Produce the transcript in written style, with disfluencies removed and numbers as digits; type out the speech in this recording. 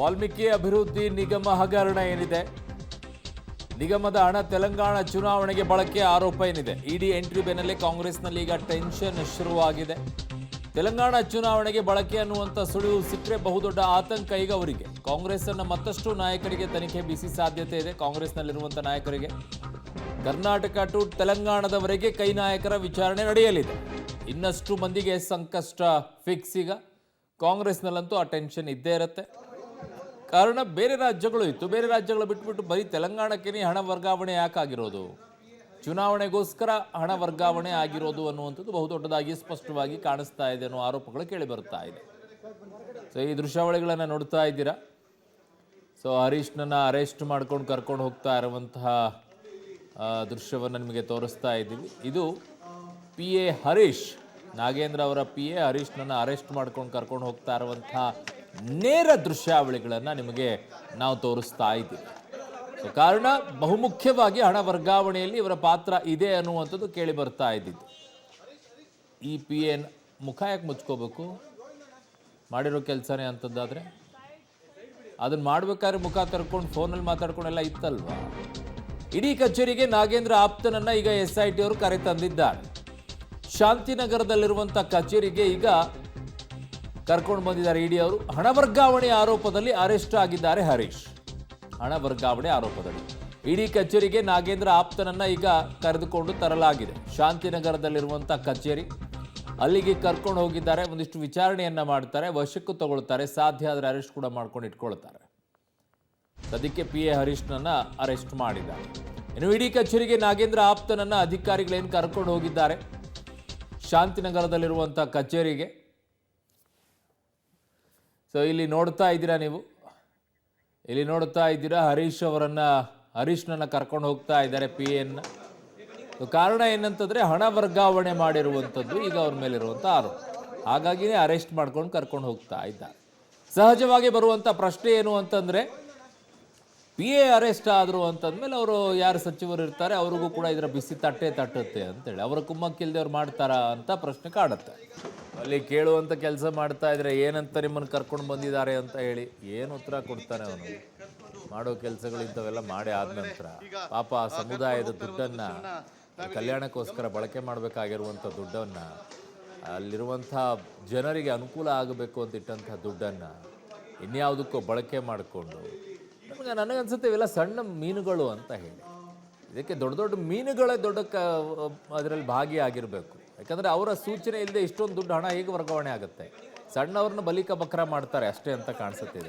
ವಾಲ್ಮೀಕಿ ಅಭಿವೃದ್ಧಿ ನಿಗಮ ಹಗರಣ ಏನಿದೆ, ನಿಗಮದ ಹಣ ತೆಲಂಗಾಣ ಚುನಾವಣೆಗೆ ಬಳಕೆ ಆರೋಪ ಏನಿದೆ, ಇಡಿ ಎಂಟ್ರಿ ಬೆನ್ನಲ್ಲೇ ಕಾಂಗ್ರೆಸ್ನಲ್ಲಿ ಈಗ ಟೆನ್ಷನ್ ಶುರುವಾಗಿದೆ. ತೆಲಂಗಾಣ ಚುನಾವಣೆಗೆ ಬಳಕೆ ಅನ್ನುವಂಥ ಸುಳಿವು ಸಿಕ್ಕರೆ ಬಹುದೊಡ್ಡ ಆತಂಕ ಈಗ ಅವರಿಗೆ. ಕಾಂಗ್ರೆಸ್ ಅನ್ನ ಮತ್ತಷ್ಟು ನಾಯಕರಿಗೆ ತನಿಖೆ ಬಿಸಿ ಸಾಧ್ಯತೆ ಇದೆ. ಕಾಂಗ್ರೆಸ್ನಲ್ಲಿರುವಂಥ ನಾಯಕರಿಗೆ ಕರ್ನಾಟಕ ಟು ತೆಲಂಗಾಣದವರೆಗೆ ಕೈ ನಾಯಕರ ವಿಚಾರಣೆ ನಡೆಯಲಿದೆ. ಇನ್ನಷ್ಟು ಮಂದಿಗೆ ಸಂಕಷ್ಟ ಫಿಕ್ಸ್. ಈಗ ಕಾಂಗ್ರೆಸ್ನಲ್ಲಂತೂ ಆ ಟೆನ್ಷನ್ ಇದ್ದೇ ಇರುತ್ತೆ. ಕಾರಣ ಬೇರೆ ರಾಜ್ಯಗಳು ಇತ್ತು, ಬೇರೆ ರಾಜ್ಯಗಳು ಬಿಟ್ಬಿಟ್ಟು ಬರೀ ತೆಲಂಗಾಣಕ್ಕೆ ಹಣ ವರ್ಗಾವಣೆ ಯಾಕಾಗಿರೋದು, ಚುನಾವಣೆಗೋಸ್ಕರ ಹಣ ವರ್ಗಾವಣೆ ಆಗಿರೋದು ಅನ್ನುವಂಥದ್ದು ಬಹುದೊಡ್ಡದಾಗಿ ಸ್ಪಷ್ಟವಾಗಿ ಕಾಣಿಸ್ತಾ ಇದೆ ಅನ್ನೋ ಆರೋಪಗಳು ಕೇಳಿ ಬರ್ತಾ ಇದೆ. ಸೊ ಈ ದೃಶ್ಯಾವಳಿಗಳನ್ನು ನೋಡ್ತಾ ಇದ್ದೀರಾ. ಸೊ ಹರೀಶ್ನನ್ನ ಅರೆಸ್ಟ್ ಮಾಡ್ಕೊಂಡು ಕರ್ಕೊಂಡು ಹೋಗ್ತಾ ಇರುವಂತಹ ದೃಶ್ಯವನ್ನು ನಿಮಗೆ ತೋರಿಸ್ತಾ ಇದ್ದೀವಿ. ಇದು PA ಹರೀಶ್, ನಾಗೇಂದ್ರ ಅವರ PA ಹರೀಶ್ನನ್ನ ಅರೆಸ್ಟ್ ಮಾಡ್ಕೊಂಡು ಕರ್ಕೊಂಡು ಹೋಗ್ತಾ ಇರುವಂತಹ ನೇರ ದೃಶ್ಯಾವಳಿಗಳನ್ನು ನಿಮಗೆ ನಾವು ತೋರಿಸ್ತಾ ಇದ್ದೀವಿ. ಸೊ ಕಾರಣ ಬಹುಮುಖ್ಯವಾಗಿ ಹಣ ವರ್ಗಾವಣೆಯಲ್ಲಿ ಇವರ ಪಾತ್ರ ಇದೆ ಅನ್ನುವಂಥದ್ದು ಕೇಳಿ ಬರ್ತಾ ಇದ್ದಿದ್ದು. ಈ PA ಮುಖ ಯಾಕೆ ಮುಚ್ಕೋಬೇಕು, ಮಾಡಿರೋ ಕೆಲಸನೇ ಅಂತದ್ದಾದರೆ ಅದನ್ನು ಮಾಡ್ಬೇಕಾದ್ರೆ ಮುಖ ತರ್ಕೊಂಡು ಫೋನಲ್ಲಿ ಮಾತಾಡ್ಕೊಂಡೆಲ್ಲ ಇತ್ತಲ್ವಾ. ಇಡೀ ಕಚೇರಿಗೆ ನಾಗೇಂದ್ರ ಆಪ್ತನನ್ನ ಈಗ SIT ಅವರು ಕರೆ ತಂದಿದ್ದಾರೆ. ಶಾಂತಿನಗರದಲ್ಲಿರುವಂಥ ಕಚೇರಿಗೆ ಈಗ ಕರ್ಕೊಂಡು ಬಂದಿದ್ದಾರೆ ಇಡಿ ಅವರು. ಹಣ ವರ್ಗಾವಣೆ ಆರೋಪದಲ್ಲಿ ಅರೆಸ್ಟ್ ಆಗಿದ್ದಾರೆ ಹರೀಶ್. ಹಣ ವರ್ಗಾವಣೆ ಆರೋಪದಲ್ಲಿ ಇಡಿ ಕಚೇರಿಗೆ ನಾಗೇಂದ್ರ ಆಪ್ತನನ್ನ ಈಗ ಕರೆದುಕೊಂಡು ತರಲಾಗಿದೆ. ಶಾಂತಿನಗರದಲ್ಲಿರುವಂಥ ಕಚೇರಿ, ಅಲ್ಲಿಗೆ ಕರ್ಕೊಂಡು ಹೋಗಿದ್ದಾರೆ. ಒಂದಿಷ್ಟು ವಿಚಾರಣೆಯನ್ನ ಮಾಡ್ತಾರೆ, ವಶಕ್ಕೂ ತಗೊಳ್ತಾರೆ, ಸಾಧ್ಯ ಆದರೆ ಅರೆಸ್ಟ್ ಕೂಡ ಮಾಡ್ಕೊಂಡು ಇಟ್ಕೊಳ್ತಾರೆ. ಸದ್ಯಕ್ಕೆ PA ಹರೀಶ್ನನ್ನ ಅರೆಸ್ಟ್ ಮಾಡಿದ್ದಾರೆ. ಇನ್ನು ಇಡಿ ಕಚೇರಿಗೆ ನಾಗೇಂದ್ರ ಆಪ್ತನನ್ನ ಅಧಿಕಾರಿಗಳೇನು ಕರ್ಕೊಂಡು ಹೋಗಿದ್ದಾರೆ ಶಾಂತಿನಗರದಲ್ಲಿರುವಂಥ ಕಚೇರಿಗೆ. ಸೊ ಇಲ್ಲಿ ನೋಡ್ತಾ ಇದ್ದೀರಾ ನೀವು, ಇಲ್ಲಿ ನೋಡ್ತಾ ಇದ್ದೀರಾ ಹರೀಶ್ನನ್ನ ಕರ್ಕೊಂಡು ಹೋಗ್ತಾ ಇದ್ದಾರೆ PAನ್ನ. ಕಾರಣ ಏನಂತಂದ್ರೆ ಹಣ ವರ್ಗಾವಣೆ ಮಾಡಿರುವಂಥದ್ದು ಈಗ ಅವ್ರ ಮೇಲಿರುವಂಥ ಆರೋಪ. ಹಾಗಾಗಿನೇ ಅರೆಸ್ಟ್ ಮಾಡ್ಕೊಂಡು ಕರ್ಕೊಂಡು ಹೋಗ್ತಾ ಇದ್ದಾರೆ. ಸಹಜವಾಗಿ ಬರುವಂಥ ಪ್ರಶ್ನೆ ಏನು ಅಂತಂದ್ರೆ, PA ಅರೆಸ್ಟ್ ಆದರು ಅಂತಂದ್ಮೇಲೆ ಅವರು ಯಾರು ಸಚಿವರು ಇರ್ತಾರೆ ಅವ್ರಿಗೂ ಕೂಡ ಇದರ ಬಿಸಿ ತಟ್ಟುತ್ತೆ ಅಂತೇಳಿ ಅವರ ಕುಮ್ಮಕ್ಕಿಲ್ದೆ ಅವ್ರು ಮಾಡ್ತಾರಾ ಅಂತ ಪ್ರಶ್ನೆ ಕಾಡುತ್ತೆ. ಅಲ್ಲಿ ಕೇಳುವಂಥ ಕೆಲಸ ಮಾಡ್ತಾ ಇದ್ರೆ ಏನಂತ ನಿಮ್ಮನ್ನು ಕರ್ಕೊಂಡು ಬಂದಿದ್ದಾರೆ ಅಂತ ಹೇಳಿ ಏನು ಉತ್ತರ ಕೊಡ್ತಾನೆ ಅವನು. ಮಾಡೋ ಕೆಲಸಗಳು ಇಂಥವೆಲ್ಲ ಮಾಡಿ ಆದ ನಂತರ ಪಾಪ ಆ ಸಮುದಾಯದ ದುಡ್ಡನ್ನು ಕಲ್ಯಾಣಕ್ಕೋಸ್ಕರ ಬಳಕೆ ಮಾಡಬೇಕಾಗಿರುವಂಥ ದುಡ್ಡನ್ನು, ಅಲ್ಲಿರುವಂಥ ಜನರಿಗೆ ಅನುಕೂಲ ಆಗಬೇಕು ಅಂತ ಇಟ್ಟಂಥ ದುಡ್ಡನ್ನು ಇನ್ಯಾವುದಕ್ಕೂ ಬಳಕೆ ಮಾಡಿಕೊಂಡು, ನನಗನ್ಸುತ್ತೆ ಇವೆಲ್ಲ ಸಣ್ಣ ಮೀನುಗಳು ಅಂತ ಹೇಳಿ. ಇದಕ್ಕೆ ದೊಡ್ಡ ದೊಡ್ಡ ಮೀನುಗಳೇ ಅದರಲ್ಲಿ ಭಾಗಿಯಾಗಿರಬೇಕು. ಯಾಕಂದರೆ ಅವರ ಸೂಚನೆ ಇಲ್ಲದೆ ಇಷ್ಟೊಂದು ದುಡ್ಡು ಹಣ ಹೇಗೆ ವರ್ಗಾವಣೆ ಆಗುತ್ತೆ. ಸಣ್ಣವ್ರನ್ನ ಬಲಿಕ ಬಕ್ರ ಮಾಡ್ತಾರೆ ಅಷ್ಟೇ ಅಂತ ಕಾಣಿಸುತ್ತೆ.